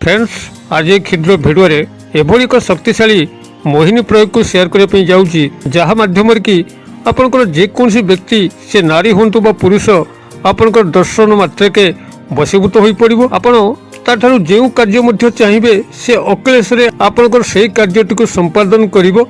Friends आज एक क्षुद्र भिडियो रे एभली एक शक्तिशाली मोहिनी प्रयोग को शेयर करने जाऊँगी जहाँ माध्यम कि आपंकर जेकोसी व्यक्ति से नारी हूँ बा पुरुष आपंकर दर्शन मात्रके बसीभूत हो पड़ो आपड़ जो कार्य चाहिए से अक्लेश आपंकर से कार्यटी संपादन करिवो।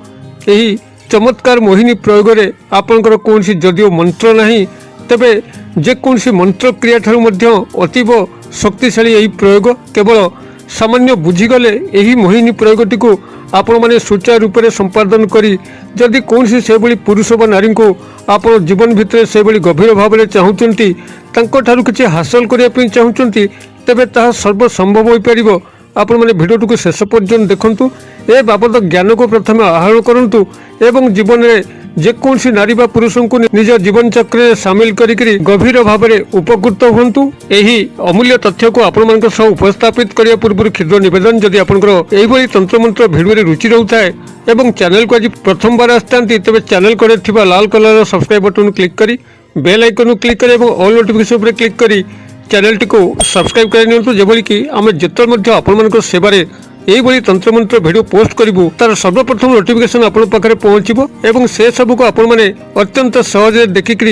एही चमत्कार मोहिनी प्रयोग रे आपंकर कौन जदिओ मंत्र नहीं तेबे जेकोसी मंत्र क्रिया ठारू मध्य अतीव शक्तिशाली यही प्रयोग केवल सामान्य बुझीगले यही मोहिनी प्रयोगटी को आपण मैंने सुचारू रूप से संपादन करी जदि कौन से भली पुरुष व नारी को आप जीवन भितर से भली गभीर भाव में चाहूँगी किसी हासिल करने चाहूँगी तेबे ताहा सर्वसंभव हो पार। आपण मैंने भिडियो को शेष पर्यंत देखंतु ए बाबद ज्ञान को प्रथम आहरण करंतु एवं जीवन में जेकोसी नारी बा पुरुष को निज जीवन चक्र सामिल करी गभीर भाव में उपकृत हूँ। यही अमूल्य तथ्य को आपण मान उपस्थापित करने पूर्व क्षुद्र निवेदन जदि आपंकर यही तंत्र मंत्र भिडियो रुचि रहता है एवं चैनल को आज प्रथम बार आसता तेज चैनल कड़े लाल कलर सब्सक्राइब बटन क्लिक करी बेल आइकन क्लिक करी ऑल नोटिफिकेशन पर क्लिक करी चैनल टी को सब्सक्राइब कर जेभली कि आम जिते आपण सेवारे यही तंत्र मंत्र भिडियो पोस्ट करूँ तार सर्वप्रथम नोटिफिकेशन आपण पाखे पहुँचो एवं से सबको आपण मैंने अत्यंत सहज देखिक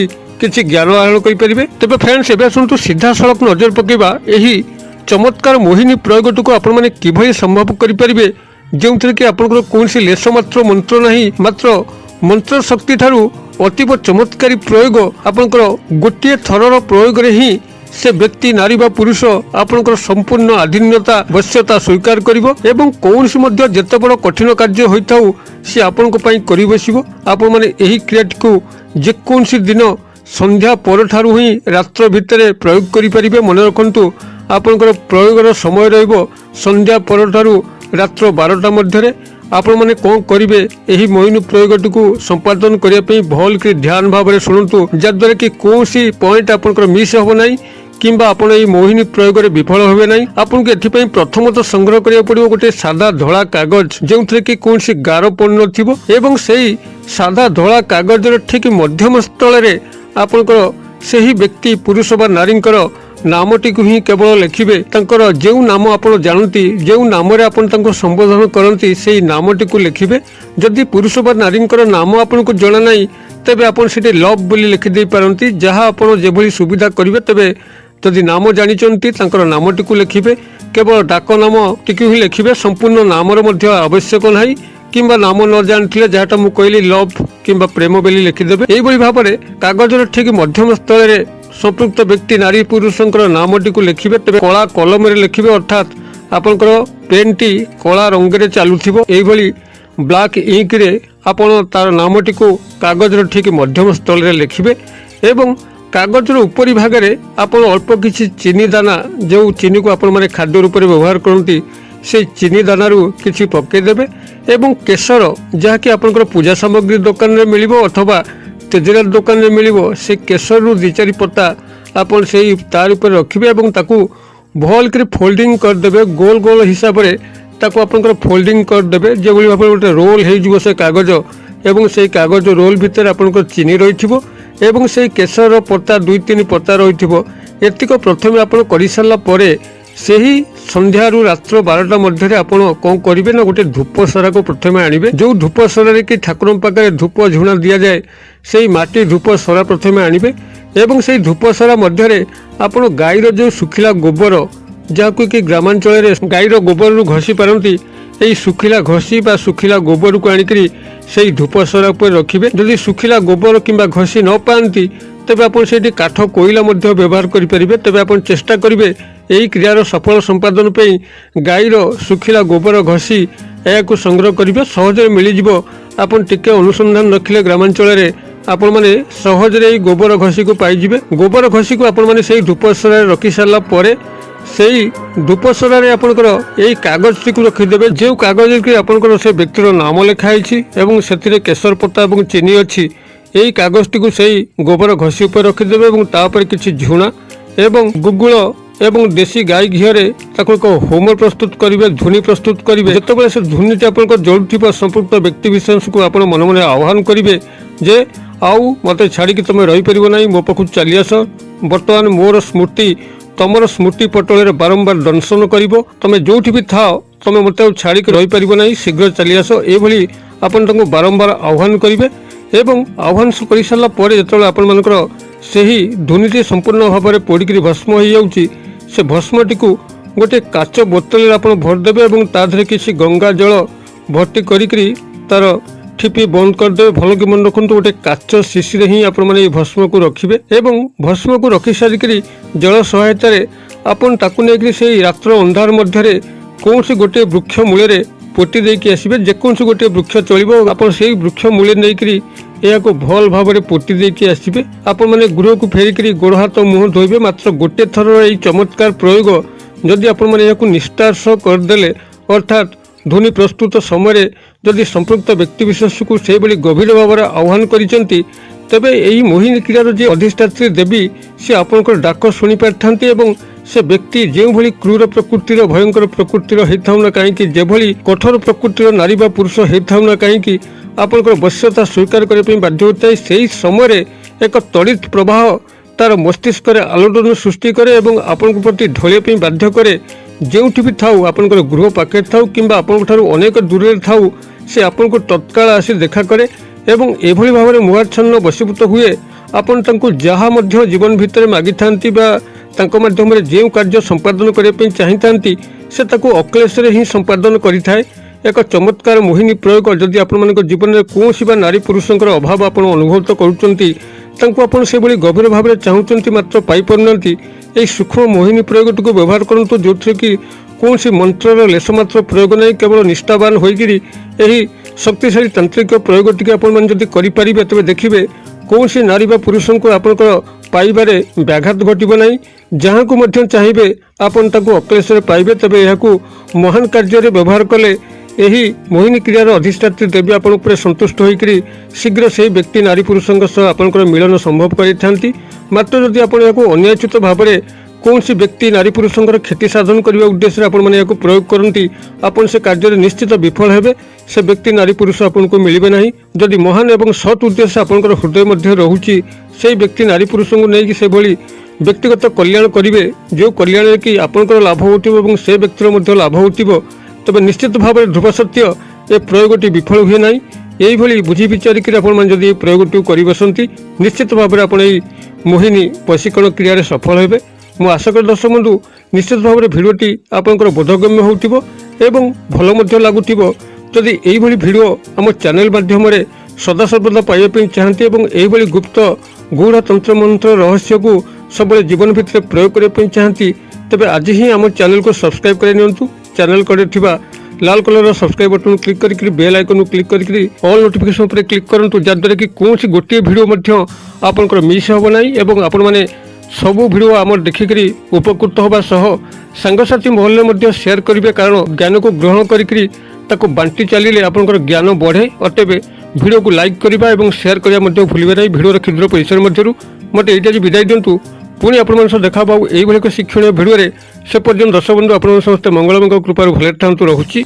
किसी ज्ञान आहरण करेंगे। तेज फ्रेंड्स एवं आसतु सीधा सड़क नजर पकेबा यही चमत्कार मोहिनी प्रयोगटी को आपण मैंने किभली संभव करेंगे जो थी कि आपंकर कौन लेस मात्र मंत्र नहीं मात्र मंत्र शक्ति ठारू अतीव चमत्कारी प्रयोग आपंकर गोटे थरर प्रयोग रे ही से व्यक्ति नारी बा पुरुष आपंकर संपूर्ण आधीनता वश्यता स्वीकार करिवो एवं कौन जेते बड़ कठिन कार्य होता सी आपण कर बसो। आपण मैंने यही क्रियाटी को जेकोसी दिन संध्या पर ठारू ही रात्र भितर प्रयोग करें। मन रखु आपंकर प्रयोगर समय रहिबो संध्या पर ठारू रात्र 12टा मध्य आपण मैंने कौन करेंगे यही मोहिनी प्रयोगटी को संपादन करने भल कि ध्यान भाव में शुणु जद्वारा कि कौन सी पॉइंट आपंकर मिस हम ना किंबा आपण यही मोहिनी प्रयोग में विफल हे ना। आपको एथपाई प्रथमतः संग्रह करा पड़ो गोटे सादा धड़ा कागज जो थे कि कौन सी गार पड़ न से सादा धड़ा कागज ठीक मध्यम स्थल में आपंकर से ही व्यक्ति पुरुष बा नारी नामटी को ही केवल लिखिबे तंकर जो नाम आपण जानती जो नाम आपण संबोधन करती से नामटी को लिखिबे। जदि पुरुष बा नारी नाम आपण को जना नहीं तेबे आपण से लव बोली लिखिदे पारती जहाँ आपण जेभली सुविधा करेंगे। तेबे जदि नाम जानिचंती तंकर नामटी को लिखिबे केवल डाक नाम टिकी ही लिखिबे संपूर्ण नामर मध्य आवश्यक नहीं किंबा नाम न जानी जहाँटा मुझे कहली लव किंबा प्रेम बोली लिखिदेवे। यही भाव में कागजर ठीक मध्यम स्थल में संपृक्त व्यक्ति नारी पुरुषंकर नामटी को लिखिबे तेबे कला कलम रे लिखिबे अर्थात आपनकर पेन टी कला रंग रे चालुथिबो एही ब्लैक इंक रे आपण तार नामटी को कागजर ठीक मध्यम स्थल रे लिखिबे एवं कागजर उपरी भाग रे आपण अल्प किछि चीनी दाना जो चीनी को आपण माने खाद्य रूप में व्यवहार करती से चीनी दानारू किछि पके देबे एवं केसर जहाँ कि आपनकर पूजा सामग्री दुकान रे मिलिबो अथवा तेजरात दुकान में मिलिबो से केसर रु 2-4 पत्ता आपन से तार ऊपर रखिबे एवं ताकू भल कर फोल्डिंग कर देबे गोल गोल हिसाब रे ताकू आपनकर फोल्डिंग कर देबे जे भली भाबे गोटे रोल हे जिवो से कागज एवं से कागज रोल भितर आपनकर चीनी रहिथिबो एवं से केसर पत्ता 2-3 पत्ता रहिथिबो एतिक प्रथमे आपन करि सारला परे सेही संध्या रु रात्र 12टा मध्य आपण कौन करेंगे ना गोटे धूप सरा को प्रथम आणवे जो धूप सर कि ठाकुर पाखे धूप झुणा दि जाए से माटी धूप सरा प्रथम आणवे एवं से धूप सरा मध्य आपण गाईर जो सुखिला गोबर जहाँ कि ग्रामांचल गाईर गोबर घसी पारती यही सुखिला घसी बा सुखिला गोबर को आणिकी से धूप सरा पर रखिए। जदि सुखिला गोबर किंबा घसी न पाती तेबे आपण से काठ कोईला व्यवहार करेंगे। तेबे आपण चेष्टा करेंगे यही क्रियार सफल संपादन पे गाईर सुखिला गोबर घसी या संग्रह करेंगे सहज मिलଯିव। आपन टिके अनुसंधान रखिले ग्रामांचल में आपण माने सहज गोबर घसी को पाइबे। गोबर घसी को आपण माने से धूपसरा रखी सारा पर से धूपसरा आपंकर यही कागज टी रखिदेवे जो कागज की आपंकर से व्यक्तिर नाम लिखाई एवं से केसर पत्ता और चीनी अच्छी यही कागज टी से गोबर घसी उपर रखिदेवे और तापर किसी झुणा एवं गुगुल एवं देशी गाई घीरे एक होम प्रस्तुत करेंगे धुनी प्रस्तुत करेंगे। जिते से धुनीटी आप जलुवा संपृक्त व्यक्ति विशेष को आप मन मन आह्वान करेंगे जे आउ मत छाड़ी तुम रहीपर ना मो पाखु चली आस बर्तमान मोर स्मृति ତମର ସ୍ମୃତି ପଟଳରେ ବାରମ୍ବାର ଦଂଶନ କରିବ। ତମେ ଯୋଉଠି ବି ଥାଅ ତମେ ମୋତେ ଆଉ ଛାଡ଼ିକି ରହିପାରିବ ନାହିଁ, ଶୀଘ୍ର ଚାଲି ଆସ, ଏଭଳି ଆପଣ ତାଙ୍କୁ ବାରମ୍ବାର ଆହ୍ୱାନ କରିବେ। ଏବଂ ଆହ୍ୱାନ କରିସାରିଲା ପରେ ଯେତେବେଳେ ଆପଣମାନଙ୍କର ସେହି ଧୁନିଟି ସମ୍ପୂର୍ଣ୍ଣ ଭାବରେ ପୋଡ଼ିକିରି ଭସ୍ମ ହୋଇଯାଉଛି, ସେ ଭସ୍ମଟିକୁ ଗୋଟିଏ କାଚ ବୋତଲରେ ଆପଣ ଭରିଦେବେ ଏବଂ ତା ଦେହରେ କିଛି ଗଙ୍ଗା ଜଳ ଭର୍ତ୍ତି କରିକିରି ତାର ଠିପି ବନ୍ଦ କରିଦେବେ। ଭଲ କି ମନେ ରଖନ୍ତୁ, ଗୋଟେ କାଚ ଶିଶିରେ ହିଁ ଆପଣମାନେ ଏହି ଭସ୍ମକୁ ରଖିବେ ଏବଂ ଭସ୍ମକୁ ରଖି ସାରିକିରି ଜଳ ସହାୟତାରେ ଆପଣ ତାକୁ ନେଇକରି ସେହି ରାତ୍ର ଅନ୍ଧାର ମଧ୍ୟରେ କୌଣସି ଗୋଟିଏ ବୃକ୍ଷ ମୂଳରେ ପୋତି ଦେଇକି ଆସିବେ। ଯେକୌଣସି ଗୋଟିଏ ବୃକ୍ଷ ଚଳିବ, ଆପଣ ସେହି ବୃକ୍ଷ ମୂଳେ ନେଇକରି ଏହାକୁ ଭଲ ଭାବରେ ପୋତି ଦେଇକି ଆସିବେ। ଆପଣମାନେ ଗୃହକୁ ଫେରିକରି ଗୋଡ଼ ହାତ ମୁହଁ ଧୋଇବେ। ମାତ୍ର ଗୋଟିଏ ଥରର ଏହି ଚମତ୍କାର ପ୍ରୟୋଗ ଯଦି ଆପଣମାନେ ଏହାକୁ ନିଷ୍ଠାର ସହ କରିଦେଲେ, ଅର୍ଥାତ୍ ଧୂନି ପ୍ରସ୍ତୁତ ସମୟରେ ଯଦି ସମ୍ପୃକ୍ତ ବ୍ୟକ୍ତିବିଶେଷକୁ ସେହିଭଳି ଗଭୀର ଭାବରେ ଆହ୍ୱାନ କରିଛନ୍ତି, ତେବେ ଏହି ମୋହିନୀ କ୍ରୀଡ଼ାର ଯେ ଅଧିଷ୍ଠାତ୍ରୀ ଦେବୀ, ସେ ଆପଣଙ୍କର ଡାକ ଶୁଣିପାରିଥାନ୍ତି ଏବଂ ସେ ବ୍ୟକ୍ତି ଯେଉଁଭଳି କ୍ରୂର ପ୍ରକୃତିର, ଭୟଙ୍କର ପ୍ରକୃତିର ହେଇଥାଉ ନା କାହିଁକି, ଯେଭଳି କଠୋର ପ୍ରକୃତିର ନାରୀ ବା ପୁରୁଷ ହେଇଥାଉ ନା କାହିଁକି, ଆପଣଙ୍କର ବଶ୍ୟତା ସ୍ୱୀକାର କରିବା ପାଇଁ ବାଧ୍ୟ ହୋଇଥାଏ। ସେହି ସମୟରେ ଏକ ତଡ଼ିତ ପ୍ରବାହ ତାର ମସ୍ତିଷ୍କରେ ଆଲୋଡ଼ନ ସୃଷ୍ଟି କରେ ଏବଂ ଆପଣଙ୍କ ପ୍ରତି ଢଳିବା ପାଇଁ ବାଧ୍ୟ କରେ। ଯେଉଁଠି ବି ଥାଉ, ଆପଣଙ୍କର ଗୃହ ପାଖରେ ଥାଉ କିମ୍ବା ଆପଣଙ୍କ ଠାରୁ ଅନେକ ଦୂରରେ ଥାଉ, ସେ ଆପଣଙ୍କୁ ତତ୍କାଳ ଆସି ଦେଖା କରେ ଏବଂ ଏଭଳି ଭାବରେ ମୋହାଚ୍ଛନ୍ନ ବଶୀଭୂତ ହୁଏ। ଆପଣ ତାଙ୍କୁ ଯାହା ମଧ୍ୟ ଜୀବନ ଭିତରେ ମାଗିଥାନ୍ତି ବା ତାଙ୍କ ମାଧ୍ୟମରେ ଯେଉଁ କାର୍ଯ୍ୟ ସମ୍ପାଦନ କରିବା ପାଇଁ ଚାହିଁଥାନ୍ତି, ସେ ତାକୁ ଅକ୍ଲେଶରେ ହିଁ ସମ୍ପାଦନ କରିଥାଏ। ଏକ ଚମତ୍କାର ମୋହିନୀ ପ୍ରୟୋଗ ଯଦି ଆପଣମାନଙ୍କ ଜୀବନରେ କୌଣସି ବା ନାରୀ ପୁରୁଷଙ୍କର ଅଭାବ ଆପଣ ଅନୁଭୂତ କରୁଛନ୍ତି, ତାଙ୍କୁ ଆପଣ ସେଭଳି ଗଭୀର ଭାବରେ ଚାହୁଁଛନ୍ତି ମାତ୍ର ପାଇପାରୁନାହାନ୍ତି, ଏହି ସୂକ୍ଷ୍ମ ମୋହିନୀ ପ୍ରୟୋଗଟିକୁ ବ୍ୟବହାର କରନ୍ତୁ, ଯେଉଁଥିରେ କି କୌଣସି ମନ୍ତ୍ରର ଲେଶ ମାତ୍ର ପ୍ରୟୋଗ ନାହିଁ। କେବଳ ନିଷ୍ଠାବାନ ହୋଇକରି ଏହି ଶକ୍ତିଶାଳୀ ତାନ୍ତ୍ରିକ ପ୍ରୟୋଗଟିକୁ ଆପଣମାନେ ଯଦି କରିପାରିବେ, ତେବେ ଦେଖିବେ କୌଣସି ନାରୀ ବା ପୁରୁଷଙ୍କୁ ଆପଣଙ୍କର ପାଇବାରେ ବ୍ୟାଘାତ ଘଟିବ ନାହିଁ। ଯାହାକୁ ମଧ୍ୟ ଚାହିଁବେ ଆପଣ ତାକୁ ଅକ୍ଲେଶରେ ପାଇବେ। ତେବେ ଏହାକୁ ମହାନ କାର୍ଯ୍ୟରେ ବ୍ୟବହାର କଲେ ଏହି ମୋହିନୀ କ୍ରୀଡ଼ାର ଅଧିଷ୍ଠାତ୍ରୀ ଦେବୀ ଆପଣଙ୍କ ଉପରେ ସନ୍ତୁଷ୍ଟ ହୋଇକରି ଶୀଘ୍ର ସେହି ବ୍ୟକ୍ତି ନାରୀ ପୁରୁଷଙ୍କ ସହ ଆପଣଙ୍କର ମିଳନ ସମ୍ଭବ କରିଥାନ୍ତି। ମାତ୍ର ଯଦି ଆପଣ ଏହାକୁ ଅନ୍ୟାୟୋଚିତ ଭାବରେ କୌଣସି ବ୍ୟକ୍ତି ନାରୀ ପୁରୁଷଙ୍କର କ୍ଷତି ସାଧନ କରିବା ଉଦ୍ଦେଶ୍ୟରେ ଆପଣମାନେ ଏହାକୁ ପ୍ରୟୋଗ କରନ୍ତି, ଆପଣ ସେ କାର୍ଯ୍ୟରେ ନିଶ୍ଚିତ ବିଫଳ ହେବେ। ସେ ବ୍ୟକ୍ତି ନାରୀ ପୁରୁଷ ଆପଣଙ୍କୁ ମିଳିବେ ନାହିଁ। ଯଦି ମହାନ ଏବଂ ସତ୍ ଉଦ୍ଦେଶ୍ୟ ଆପଣଙ୍କର ହୃଦୟ ମଧ୍ୟରେ ରହୁଛି, ସେହି ବ୍ୟକ୍ତି ନାରୀ ପୁରୁଷଙ୍କୁ ନେଇକି ସେଭଳି ବ୍ୟକ୍ତିଗତ କଲ୍ୟାଣ କରିବେ, ଯେଉଁ କଲ୍ୟାଣରେ କି ଆପଣଙ୍କର ଲାଭ ହେଉଥିବ ଏବଂ ସେ ବ୍ୟକ୍ତିର ମଧ୍ୟ ଲାଭ ହେଉଥିବ, ତେବେ ନିଶ୍ଚିତ ଭାବରେ ଧ୍ରୁବ ସତ୍ୟ ଏ ପ୍ରୟୋଗଟି ବିଫଳ ହୁଏ ନାହିଁ। এইভাবে বুঝি বিচারিকি আপনার যদি এই প্রয়োগটি করে বসতে নিশ্চিত ভাবে আপনার এই মোহিনী বশীকরণ ক্রিয়ার সফল হবে। মু আশা করি দর্শক বন্ধু নিশ্চিত ভাবে ভিডিওটি আপনার বোধগম্য হোথিব এবং ভাল লাগুথিব। যদি এইভাবে ভিডিও আমার চ্যানেল মাধ্যমে সদাসর্বদা পাইবা চাহান্তি এবং এইভাবে গুপ্ত গূঢ় তন্ত্রমন্ত্র রহস্যকু সবুলে জীবন ভিতরে প্রয়োগ করা চাহান্তি তবে আজ হি আমার চ্যানেল সবসক্রাইব করে নিয়ন্তু। চ্যানেল কড়ে থিবা लाल कलर सब्सक्राइब बटन क्लिक करके बेल आइकन क्लिक करके ऑल नोटिफिकेशन पर क्लिक करंतु जद्वारा कि कौन गोटे वीडियो आपंकर मिस हे ना और आपण मैंने सबू वीडियो आम देखिक उपकृत होगा सह सांगसाथी महल में शेयर करेंगे कारण ज्ञान को ग्रहण करके बांटी चलिए आपंकर ज्ञान बढ़े अतएव वीडियो को लाइक करने और शेयर करने भूलें ना। वीडियो क्षुद्र परिसर मध्य मत ये विदाय दिंतु पुणी आप देखा यही एक शिक्षणीय भिडियो से पर्यटन दर्शक बंधु आप समस्त मंगलमय कृपार भले था रहुची।